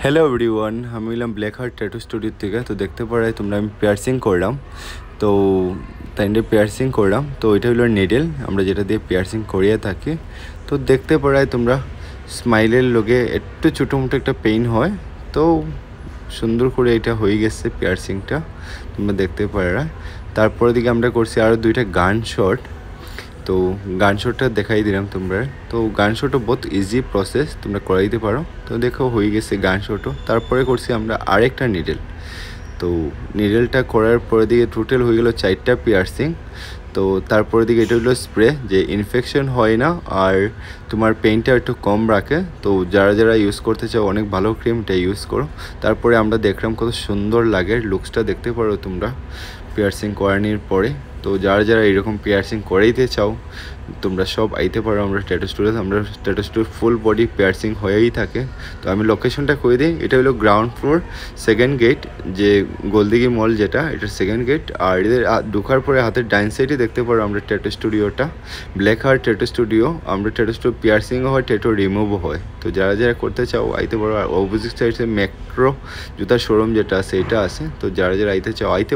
Hello everyone, আমি হলাম black heart tattoo studio থেকে। তো দেখতে পারাই তোমরা আমি পিয়ার্সিং করলাম। তো তাই পিয়ার্সিং করলাম। তো এটা হলো নিডেল, আমরা যেটা দিয়ে পিয়ার্সিং করিয়ে থাকি। তো দেখতে পারাই তোমরা স্মাইলের লগে একটু ছোটো মোটো একটা পেইন হয়। তো সুন্দর করে এটা হয়ে গেছে পিয়ার্সিংটা, তোমরা দেখতে পারা। তারপরে দিকে আমরা করছি আরও দুইটা গান শট। তো গান শটটা দেখাই দিলাম তোমরা। তো গান শটও বহুত ইজি প্রসেস, তোমরা করাই দিতে পারো। তো দেখো হয়ে গেছে গান শটও। তারপরে করছি আমরা আরেকটা নিডেল। তো নিডেলটা করার পরে দিকে টোটাল হয়ে গেল 4টা পিয়ার্সিং। তো তারপরে দিকে এটা হলো স্প্রে, যে ইনফেকশন হয় না আর তোমার পেইনটা একটু কম রাখে। তো যারা যারা ইউজ করতে চাও অনেক ভালো ক্রিম, এটা ইউজ করো। তারপরে আমরা দেখলাম কত সুন্দর লাগে, লুকসটা দেখতে পারো তোমরা পিয়ার্সিং করানোর পরে। তো যারা যারা এরকম পিয়ার্সিং করাইতে চাও তোমরা সব আইতে পারো আমরা ট্যাটু স্টুডিওতে। আমরা tattoo studio full body piercing হয়েই থাকে। তো আমি লোকেশনটা করে দিই, এটা হলো গ্রাউন্ড ফ্লোর, সেকেন্ড গেট, যে গোলদিঘি মল যেটা, এটার সেকেন্ড গেট। আর এদের ঢোকার পরে হাতের ডাইন সাইডে দেখতে পারো আমরা ট্যাটু স্টুডিওটা, ব্ল্যাক হার্ট ট্যাটু স্টুডিও। আমরা ট্যাটু স্টুডিও পিয়ার্সিংও হয়, ট্যাটু রিমুভও হয়। তো যারা যারা করতে চাও আইতে পারো। আর অপোজিট সাইডে মেট্রো জুতার শোরুম যেটা আছে এটা আছে। তো যারা যারা আইতে চাও আইতে পারো।